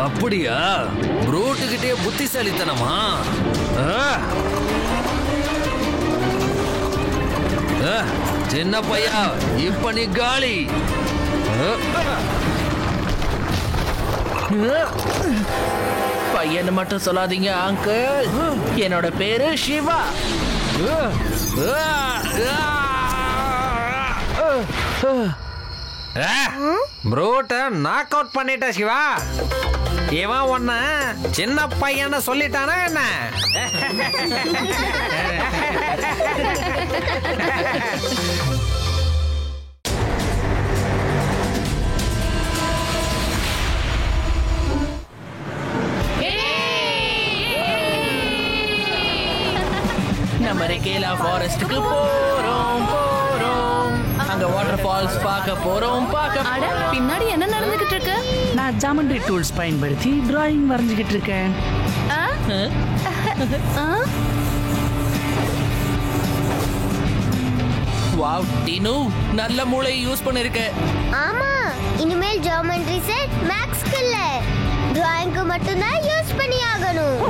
அப்படியா? ப்ரூட்டுக்கிட்டே புத்திசாலித்தனமா? சின்ன பையா, இப்ப நீ காலி. பையன் மட்டும் சொல்லாதீங்க அங்கிள். என்னோட பேரு சிவா. ப்ரூட்ட நாக் அவுட் பண்ணிட்ட சிவா. இவன் ஒன்ன சின்ன பையன்னு சொல்லிட்டானா என்ன? நம்ம ரெகேலா ஃபாரஸ்டுக்கு போறோம். அங்க வாட்டர் ஃபால்ஸ் பார்க்க போறோம். அட, பின்னாடி என்ன நடந்துகிட்டு இருக்கு? நான் ஜாமெண்ட்ரி டூல்ஸ் பயன்படுத்தி டிராயிங் வரைஞ்சிக்கிட்டு இருக்கேன். வாவ் டினு, நல்ல மூளை யூஸ் பண்ணிருக்க. ஆமா, இனிமேல் ஜியோமெட்ரி செட் மேக்ஸ்க்கு இல்ல, டிராயிங்க்கு மட்டும் தான் யூஸ் பண்ணி ஆகணும்.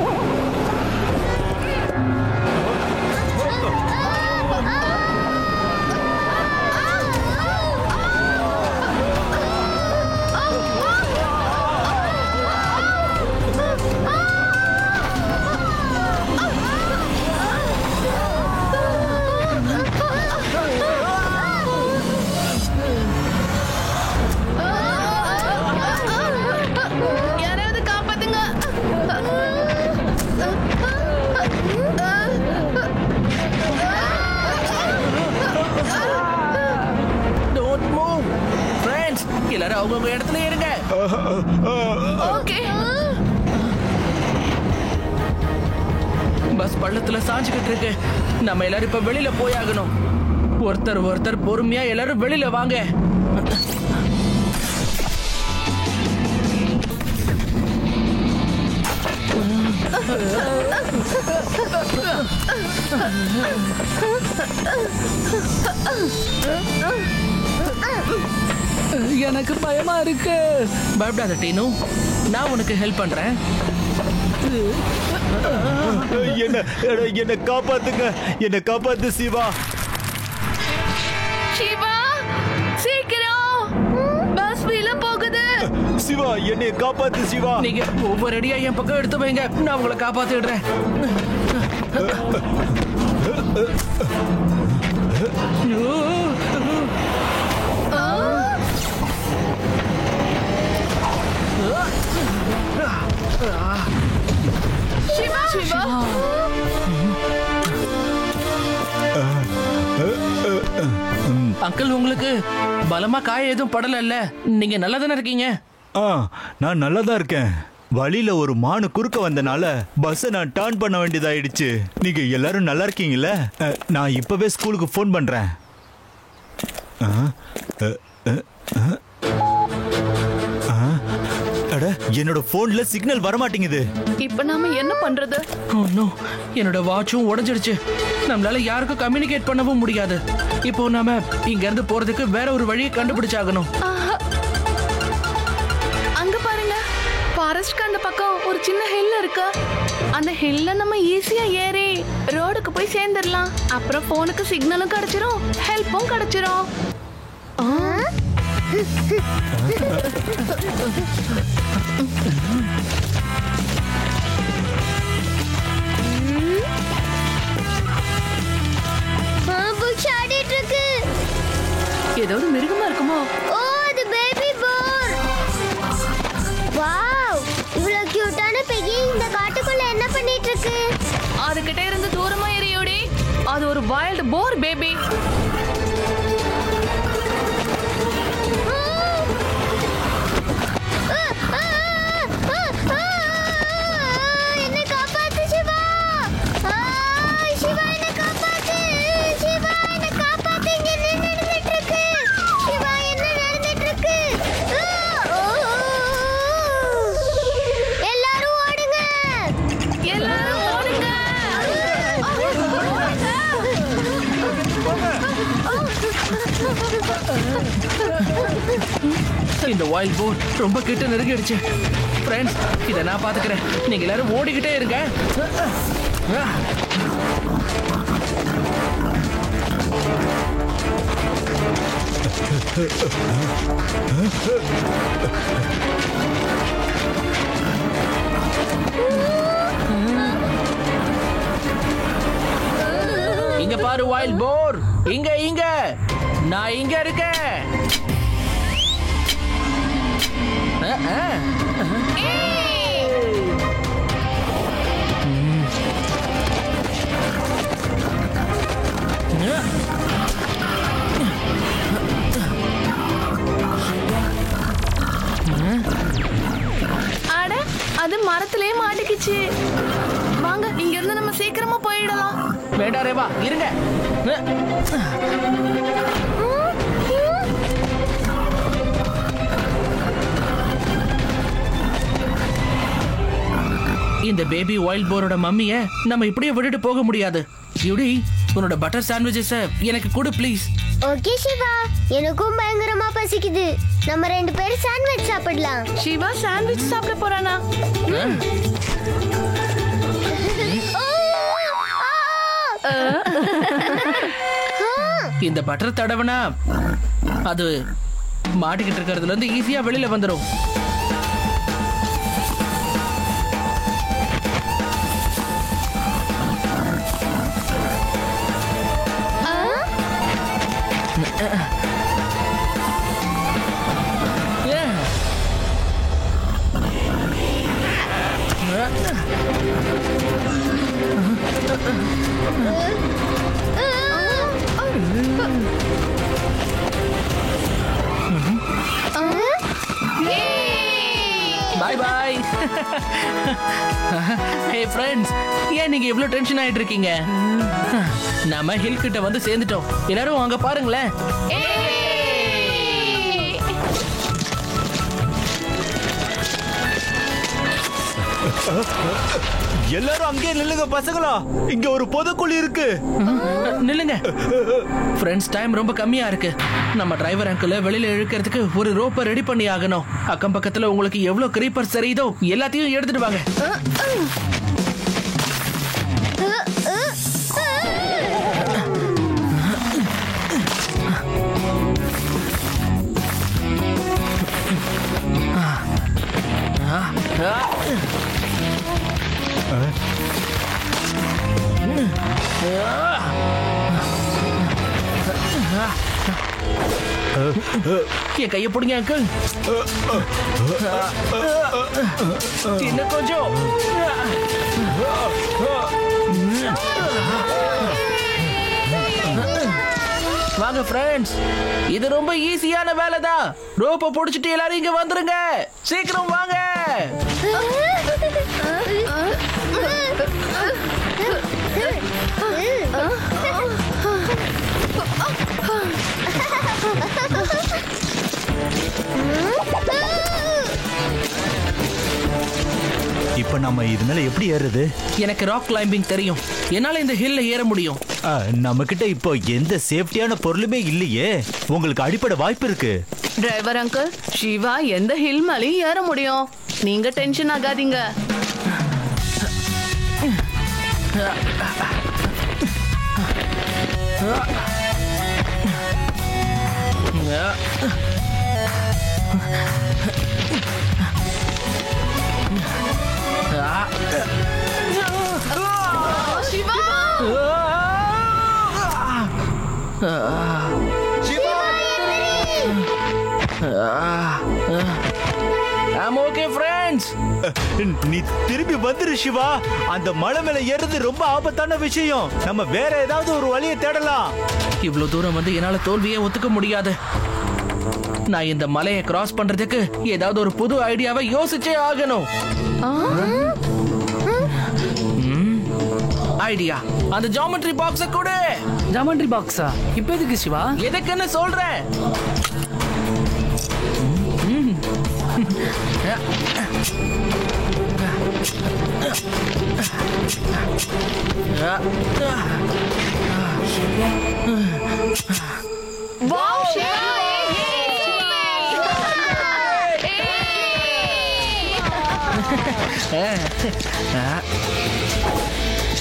அவங்க இடத்துல இருங்க. ஓகே. பஸ் பள்ளத்துல சாஞ்சுக்கிட்டு இருக்கு. நம்ம எல்லாரும் இப்ப வெளியில போயாகணும். ஒருத்தர் பொறுமையா எல்லாரும் வெளியில வாங்க. எனக்கு பயமா இருக்கு. பயப்படாத டீனு, நான் உனக்கு ஹெல்ப் பண்றேன். என்ன காப்பாத்துங்க, என்ன காப்பாத்து சிவா. சிவா சீக்கிரம், பஸ் வீல போகுது. சிவா என்னை காப்பாத்து சிவா. நீங்க ஒவ்வொரு அடியா என் பக்கம் எடுத்து வைங்க, நான் உங்களை காப்பாத்திடுறேன். சிவா சிவா அங்கிள், உங்களுக்கு பலமா காய எதுவும் படல? நீங்க நல்லா தானே இருக்கீங்க? நான் நல்லா தான் இருக்கேன். வழியில ஒரு மானு குறுக்க வந்தனால பஸ்ஸை நான் டர்ன் பண்ண வேண்டியதாயிடுச்சு. நீங்க எல்லாரும் நல்லா இருக்கீங்கல்ல? நான் இப்பவே ஸ்கூலுக்கு ஃபோன் பண்றேன். என்னோட போன்ல சிக்னல் வர மாட்டேங்குது. இப்ப நாம என்ன பண்றது? என்னோட வாட்சும் உடைஞ்சிடுச்சு. நம்மளால யாருக்கும் கம்யூனிகேட் பண்ணவும் முடியாது. இப்போ நாம இங்க இருந்து போறதுக்கு வேற ஒரு வழியை கண்டுபிடிச்சாகணும். அங்க பாருங்க, ஃபாரஸ்ட்க்கு அந்த பக்கம் ஒரு சின்ன ஹில் இருக்கு. அந்த ஹில்ல நம்ம ஈஸியா ஏறி ரோடுக்கு போய் சேர்ந்துடலாம். அப்புறம் போனுக்கு சிக்னலும் கிடைச்சிரும், ஹெல்ப்பும் கிடைச்சிரும். ஏதோ ஒரு மிருகமா இருக்குமோ? ஓ, அது பேபி போர். வாவ், இவ்வளவு கியூட்டான பெகி இந்த காட்டுக்குள்ள என்ன பண்ணிட்டு இருக்கு? அதுகிட்ட இருந்து தூரமா ஏறியோடி. அது ஒரு வைல்ட் போர் பேபி. இந்த வைல்ட் போர் ரொம்ப கிட்ட நெருங்கிடுச்சு. ஃப்ரெண்ட்ஸ், இதை நான் பாத்துக்கிறேன். நீங்க எல்லாரும் ஓடிக்கிட்டே இருங்க. இங்க பாரு வைல்ட் போர், இங்க நான் இங்க இருக்கேன். அட, அது மரத்திலேயே மாட்டிக்கிச்சு. வாங்க, இங்க இருந்து நம்ம சீக்கிரமா போயிடலாம். வேண்டாம் ரேவா, இருங்க. இந்த பேபி வைல்ட் போரோட மம்மிய நம்ம இப்படியே விட்டுட்டு போக முடியாது. யூடி, உன்னோட பட்டர் சாண்ட்விச்சஸ் எனக்கு கொடு ப்ளீஸ். ஓகே சிவா, எனக்கும் பயங்கரமா பசிக்குது. நம்ம 2 பேரும் சாண்ட்விச் சாப்பிடலாம். சிவா சாண்ட்விச் சாப்பிட போறானா? இந்த பட்டர் தடவனா அது மாட்டிக்கிட்டு இருக்கிறதுல இருந்து ஈஸியா வெளியில வந்துடும். ஹே ஃப்ரெண்ட்ஸ், ஏன் நீங்க இவ்ளோ டென்ஷன் ஆயிட்டு இருக்கீங்க? நாம ஹில் கிட்ட வந்து சேர்ந்துட்டோம். எல்லாரும் அங்க பாருங்களேன். எல்லாரும் அங்கே நில்லுங்க பசங்களா, இங்க ஒரு பொதுக்குழி இருக்கு. நில்லுங்க ஃப்ரெண்ட்ஸ், டைம் ரொம்ப கம்மியா இருக்கு. நம்ம டிரைவர் அங்கிள் வெளியில இழுக்கிறதுக்கு ஒரு ரோப்பை ரெடி பண்ணி ஆகணும். அக்கம் பக்கத்துல உங்களுக்கு எவ்வளவு கிரீப்பர்ஸ் தெரியுதோ எல்லாத்தையும் எடுத்துட்டு வாங்க. என் கையை பிடிங்க அங்கிள். இன்னும் கொஞ்சம். வாங்க ஃப்ரெண்ட்ஸ், இது ரொம்ப ஈஸியான வேலை தான். ரோப்பை பிடிச்சிட்டு எல்லாரும் இங்க வந்துருங்க. சீக்கிரம் வாங்க. இப்ப நம்ம இது மேல எப்படி ஏறுறது? எனக்கு ராக் கிளைம்பிங் தெரியும். என்னால இந்த ஹில்ல ஏற முடியும். நம்ம கிட்ட இப்போ எந்த சேஃப்டியான பொருளுமே இல்லையே. உங்களுக்கு அடிப்படை வாய்ப்பு இருக்கு. டிரைவர் அங்கிள், சிவா எந்த ஹில் மேலேயும் ஏற முடியும். நீங்க டென்ஷன் ஆகாதீங்க. Siva, I'm okay friends. நீ திரும்பி வந்துரு சிவா. அந்த மலை மேல ஏறது ரொம்ப ஆபத்தான விஷயம். நம்ம வேற ஏதாவது ஒரு வழியை தேடலாம். இவ்வளவு தூரம் வந்து என்னால தோல்வியே ஒத்துக்க முடியாது. நான் இந்த மலையை கிராஸ் பண்றதுக்கு ஏதாவது ஒரு புது ஐடியாவை யோசிச்சே ஆகணும். ஐடியா, அந்த ஜியோமெட்ரி பாக்ஸ கூட. ஜாமெண்ட்ரி பாக்ஸா? இப்போ எதுக்கு சிவா? எதுக்குன்னு சொல்றேன். வாவ் சிவா.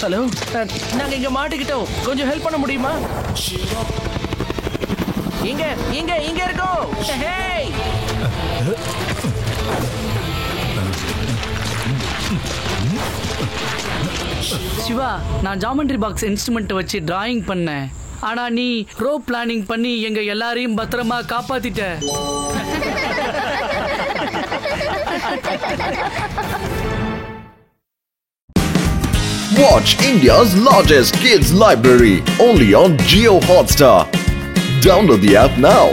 ஹலோ, நாங்க இங்க மாட்டிக்கிட்டோம். கொஞ்சம் ஹெல்ப் பண்ண முடியுமா? இங்க இங்க இங்க இருக்கோம். ஹேய், சிவா, நான் ஜாமெண்ட்ரி பாக்ஸ் இன்ஸ்ட்ருமெண்ட் வச்சு டிராயிங் பண்ணேன். ஆனா நீ ரோப் பிளானிங் பண்ணி எங்க எல்லாரையும் பத்திரமா காப்பாத்திட்ட. Watch India's largest kids library only on Jio Hotstar. Download the app now.